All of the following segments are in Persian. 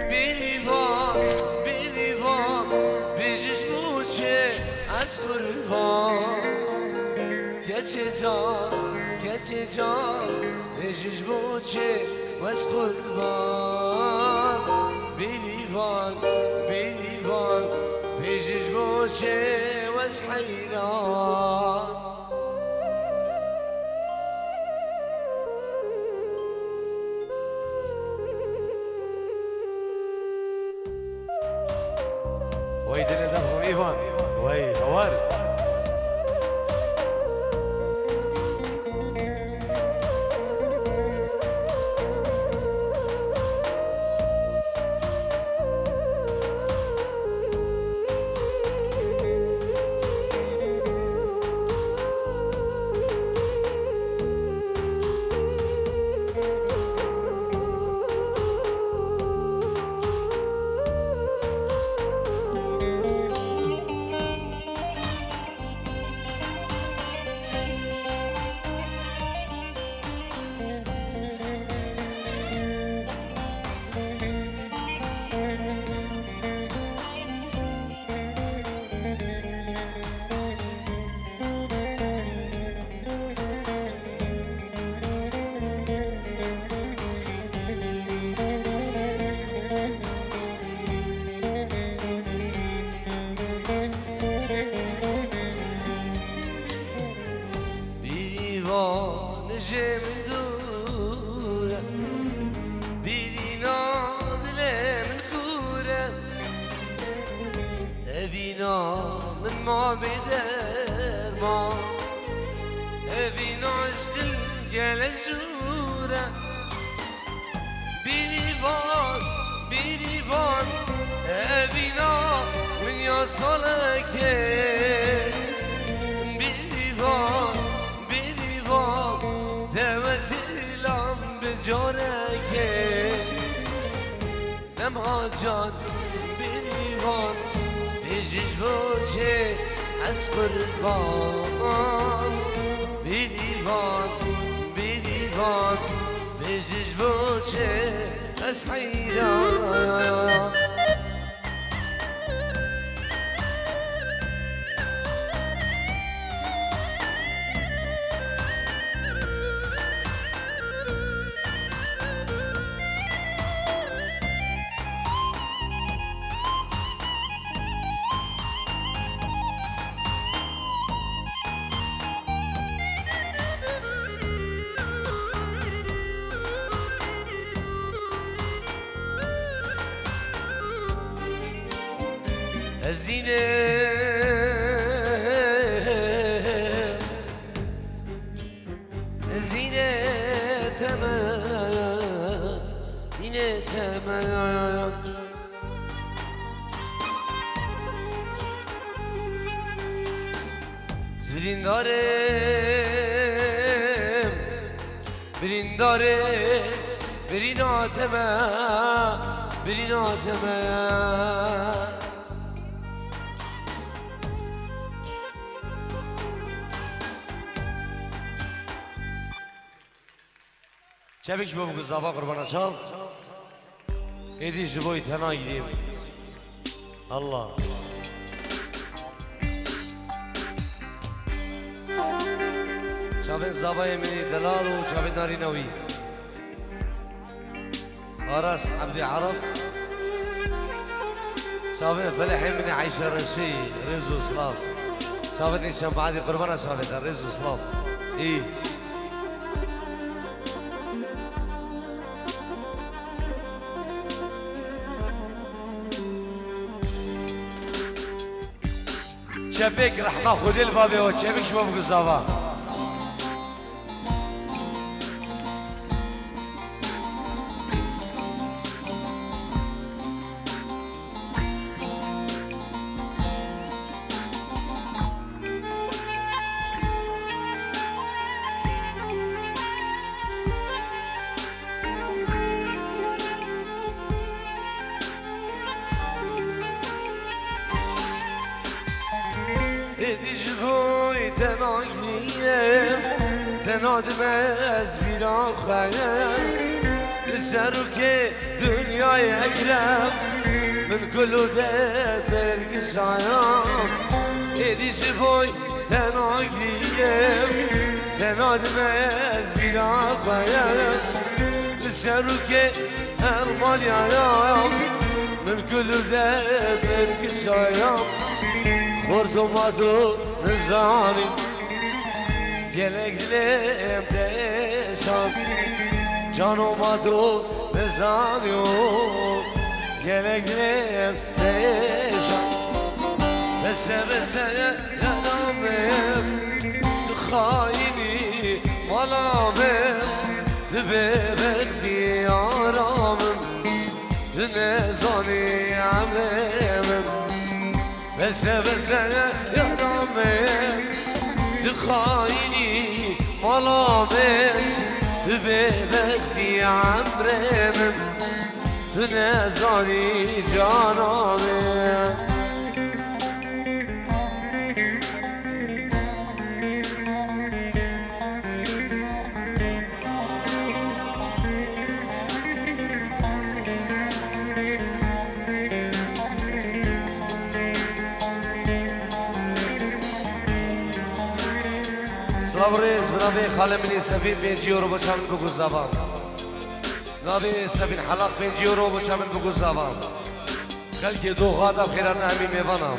بلیوان بیجش بوچه از قربان گچه جان بیجش بوچه از قربان بلیوان بیجش بوچه از حیران وای دل دفعه ایوان وای هوار من ما بدر ما ابينا اجدل جلك زورة بيريفان ابينا من يصلك بيريفان توسلام بجارك نمها جان بيريفان بیجش بوچه از قربان بلیوان بیجش بوچه از حیران زینه تمام برین آتمه چبیش بابو زاوا قربان شاف ایدی جبوی تنها گیریم الله چابن زاوای منی دلال و چابن ناری نوی آراس عبدی عرب چابن فلحی منی عیشه رشی رزو صلاف چابن این شمعادی قربان شابن رزو صلاف ای شبيك رحمة خذ البابي وشبيك شوف قصافة جبوی تناگیم تنادم از بیران خواهیم لسرك دنيا يكرم من كل ذات برقص عيام ايدي شفوي تناقليم تنادمز بلا خيام لسرك المال يعام من كل ذات برقص عيام خرطوماتو نزاني geleklim deşan canıma dur bezanıyor geleklim deşan Bese yanamım Haini malamım Bebek diyarımım Nezani amemim Bese yanamım Haini malamım Bebek diyarımım Nezani canamım Slavriz binabi Khalemini Sabin benci euro boçamın bu zaman. Nabi Sabin halak benci euro boçamın bu zaman. Kalki doğada khiran ami mevanam.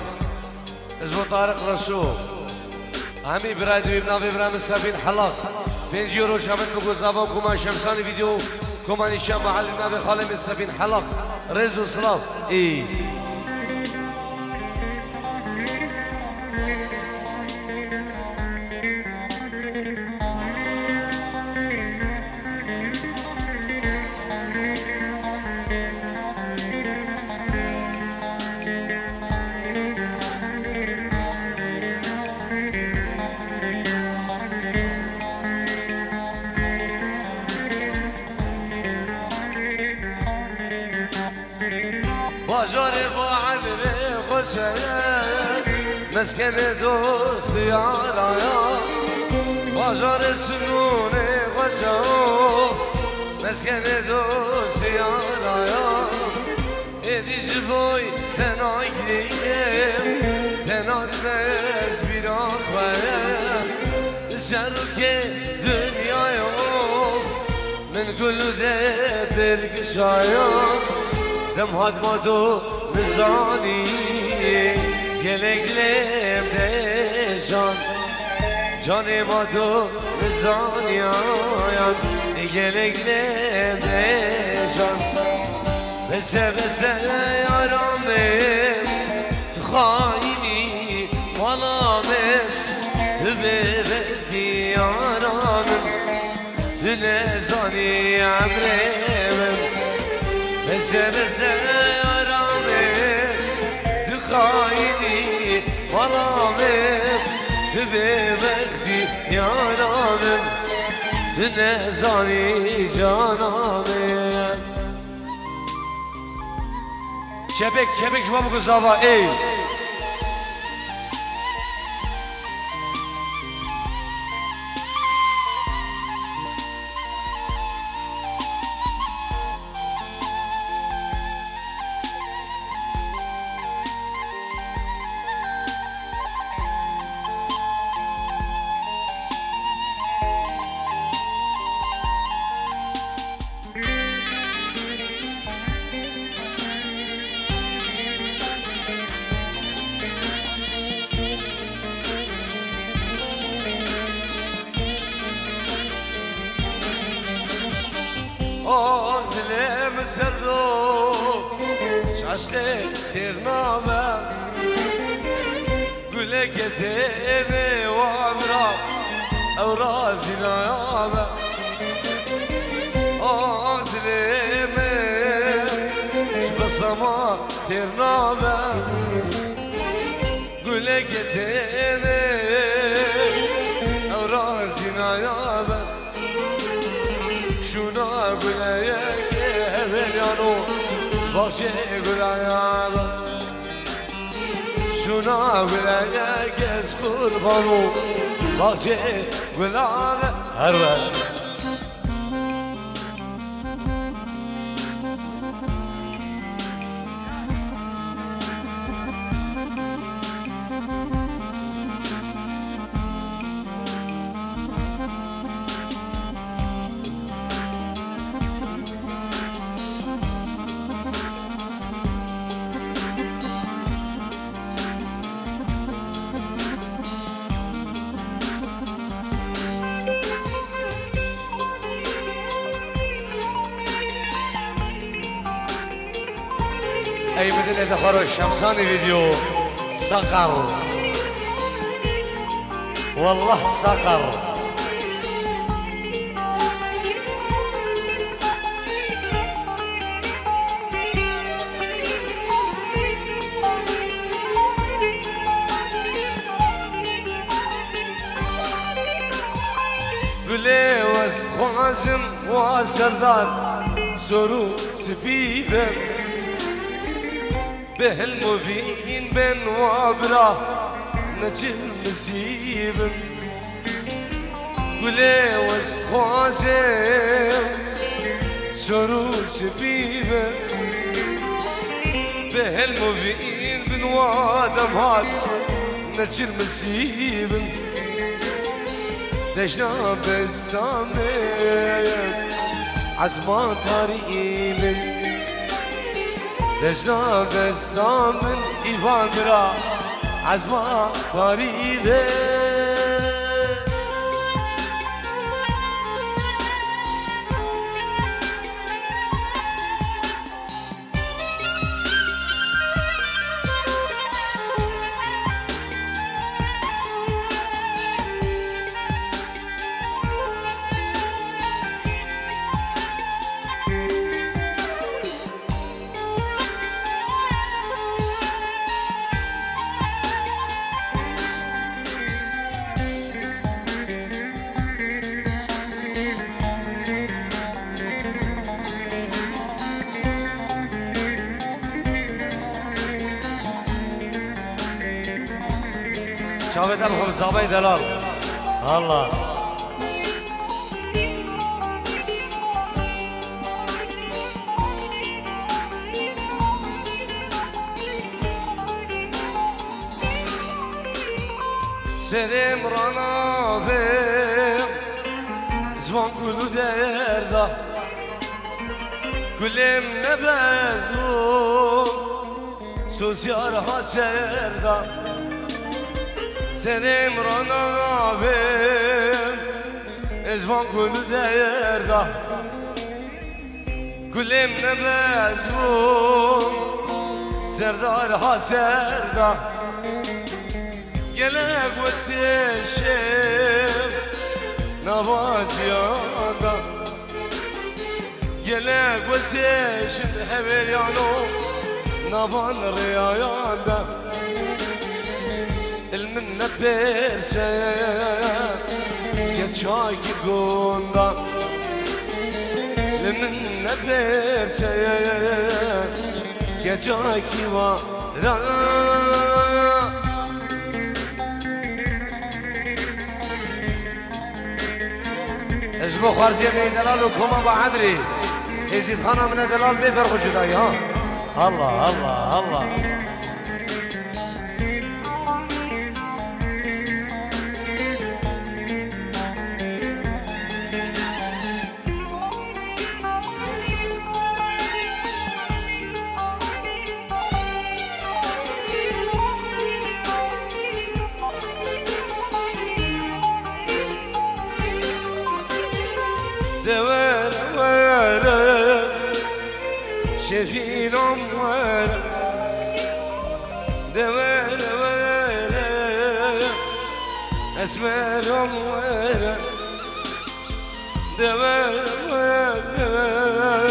Ezbo Tarık Rasul. Ami biraydu nabi Ibrahim Sabin halak benci euro boçamın bu zaman. Kuma şemsani video kuma nişan mahalli nabi Khalemini Sabin halak. Rezu Slav. İyi. باجار با عبر خوشه مسکن دوست یارایا باجار سنون خوشه مسکن دوست یارایا ایدی جبوی تنای کریم تناد مز بیران خواهیم شرو که دنیایا من کل ده برگشایم دم هاد مادو نزانی گلگلم دشان جان مادو نزانی آیان گلگلم دشان بسه یارامم تخاینی مالامم ببردی یارامم تو نزانی عمرمم Bese yaramım Tükhayini malamım Tübebekti yaramım Tünezani canamım Çepek şuba bu kızava ey دلم سردو شاشق ترنامه گله کتنه و عمرا اورازی نیامه دلم شبسما ترنامه گله کتنه اورازی نیامه شونا گلایه که همیانو باشه گلایه شونا گلایه که از قربانو باشه گلایه هر وقت أي مثل دخلوا الشمساني فيديو صقر والله صقر قولي وسط خوازم وسردار سرو سفيدم بهالمبين بين وابراه نجل مسيبم قولي وسط خوازم سرو سفيدم بهالمبين بين وادم هاد نجل مسيبم دجنا بستانم عزمان تاريخ دجنا بستانم إيفان برا عزمان تاريخ شاهد الخم صابي دلال الله سرم رانا بهم زوان كلو دردا كلم نبزو سوسيارها سردا سرم رانا بهم زوان كلو دردا كلم نبزو سردارها سردا Gelek vesteşim Navaciyanda Gelek vesteşim Heveryano Navan riyayanda Ilminne perse Geçay ki gunda Ilminne perse Geçay ki vara اجبو خارزية من دلال وكوما بعدري يزيد خانا من دلال بيفرقوا جداي ها الله الله الله دوار وارا شفين عموارا دوار وارا أسمار عموارا دوار وارا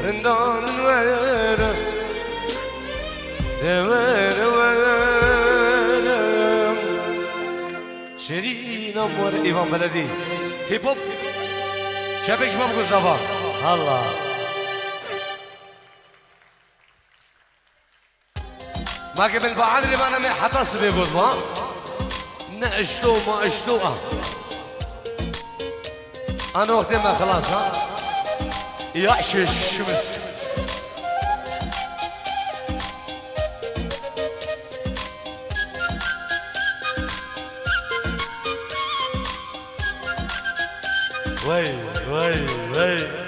رندان وارا دوار وارا شيرين عموارا إيفان بلدي هيب هوب شبك شباب قصبا الله ما قبل بعدري ما انا ما حتص بيقول ما نعشتو ما عشتو انا وقت ما خلاص ها يعشش الشمس وي وي وي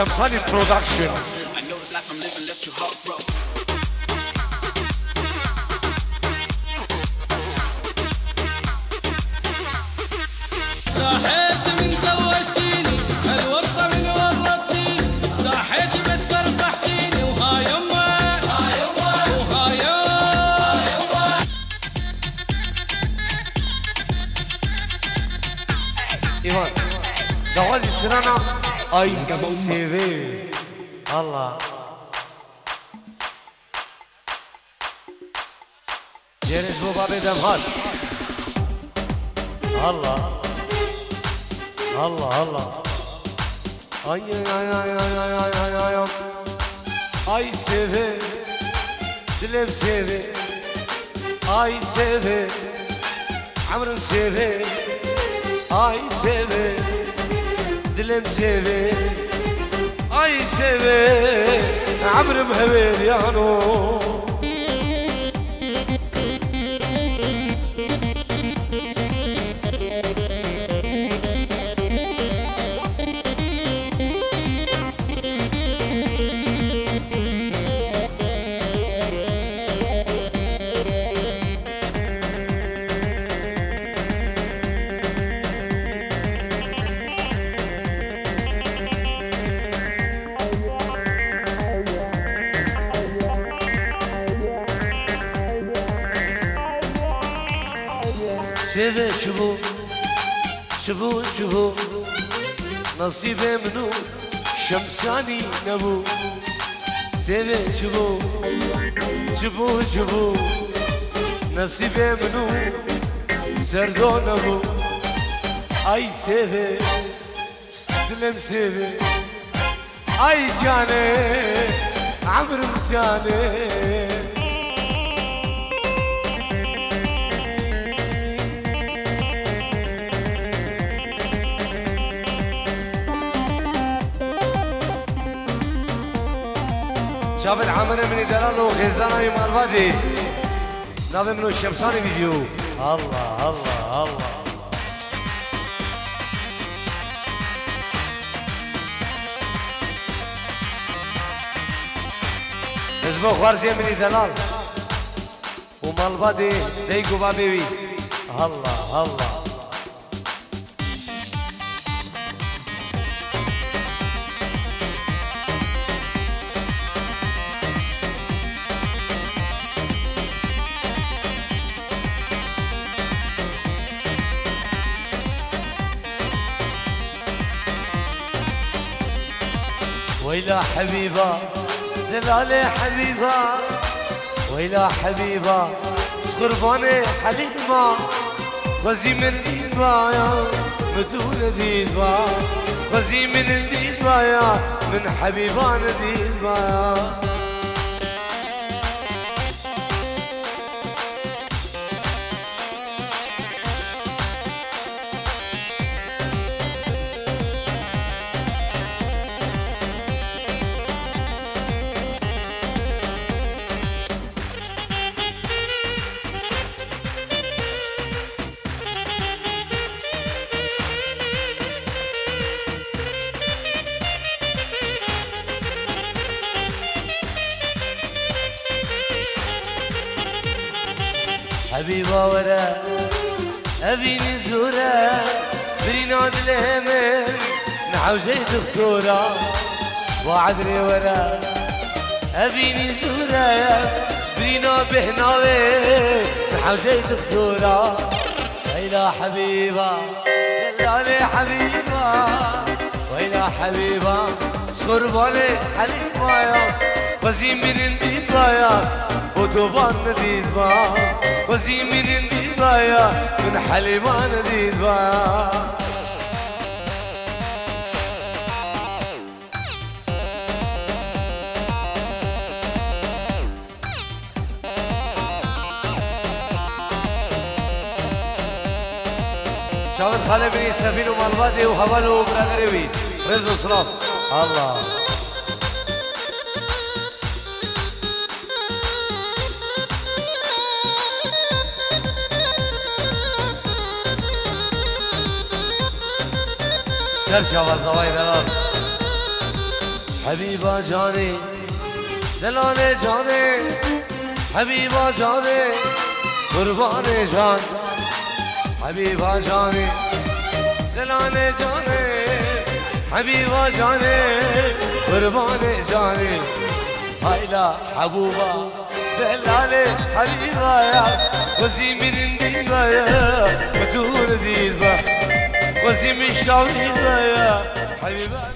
شمساني برودكشن. İvan, Davazi Sırana ay sevi Allah. Yeriz bu babi demhal Allah Allah Allah. Ay ay ay ay ay ay ay ay ay. Ay sevi dilim sevi. Ay sevi Amrım sevi. Ay sevi, dilim sevi. Ay sevi, amrım hever yano. Seve çubuğu, çubuğu çubuğu. Nasibe mnu, şemsani nebu. Seve çubuğu, çubuğu çubuğu. Nasibe mnu, serdo nebu. Ay seve, dilim seve. Ay cane, amrım cane. شاف العمل من دلالو غزانا يمال فادي نابي منو الشمساني فيديو الله الله الله اسمه خوارزي من دلال ومال فادي ديكو بابيوي الله الله ويلا حبيبة دلالي حبيبة ويلا حبيبة سخرباني حليمة غزي من ديدبا يا متون ديدبا غزي من ديدبا يا من حبيبان ديدبا يا حبيبة ورا أبي نزورة بريناد الهمل نحوزي دكتورة وعدري ورا أبي نزورة بريناد بهناوي نحوزي دكتورة ويلا حبيبة دلالي حبيبة ويلا حبيبة سخرباني حليمة يا وزي من انديبا يا وطوفان نديد با وزي من نديد يا من حليمة نديد با شاور خالي بني سفين ومالبادي وحوالو وبرادريوي رزق صلاف الله سر شاور زواي دلال حبيبة جاني دلاني جاني حبيبة جاني قرباني جان حبيبة جاني دلاني جاني حبيبة جاني قرباني جاني هايلا حبوبة دلاني حبيبة يا وزي من ديبة يا متون ديبة وزي من شاويبة يا حبيبة